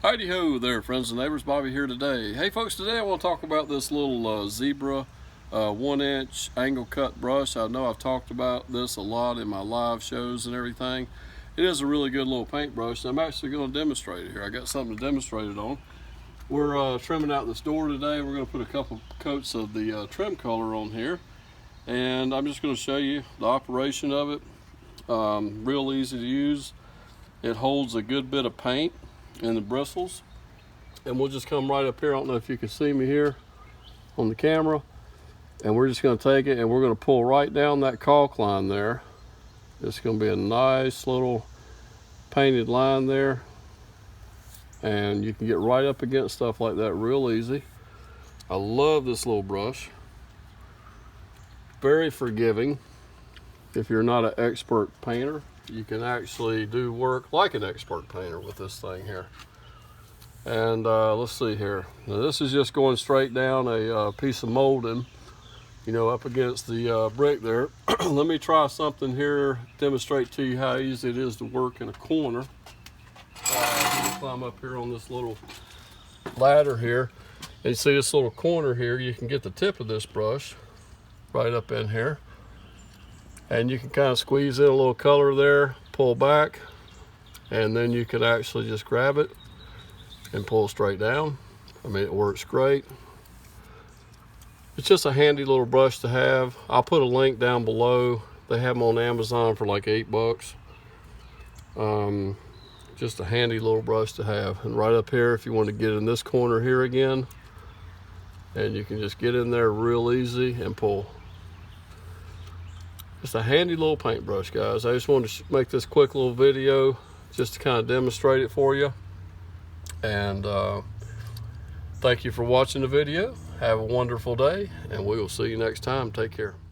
Heidi ho there, friends and neighbors. Bobby here today. Hey folks, today I want to talk about this little Zibra 1-inch angle cut brush. I know I've talked about this a lot in my live shows and everything. It is a really good little paintbrush. I'm actually going to demonstrate it here. I got something to demonstrate it on. We're trimming out this door today. We're going to put a couple coats of the trim color on here, and I'm just going to show you the operation of it. Real easy to use. It holds a good bit of paint in the bristles, and we'll just come right up here. I don't know if you can see me here on the camera, and we're just going to take it and we're going to pull right down that caulk line there. It's going to be a nice little painted line there, and you can get right up against stuff like that real easy. I love this little brush. Very forgiving. If you're not an expert painter, you can actually do work like an expert painter with this thing here. And let's see here. Now this is just going straight down a piece of molding, up against the brick there. Let me try something here, demonstrate to you how easy it is to work in a corner. Climb up here on this little ladder here, and you see this little corner here. You can get the tip of this brush right up in here, and you can kind of squeeze in a little color there, pull back, and then you can actually just grab it and pull straight down. I mean, it works great. It's just a handy little brush to have. I'll put a link down below. They have them on Amazon for like $8. Just a handy little brush to have. And right up here, if you want to get in this corner here again, and you can just get in there real easy and pull. It's a handy little paintbrush, guys. I just wanted to make this quick little video just to kind of demonstrate it for you. And thank you for watching the video. Have a wonderful day, and we will see you next time. Take care.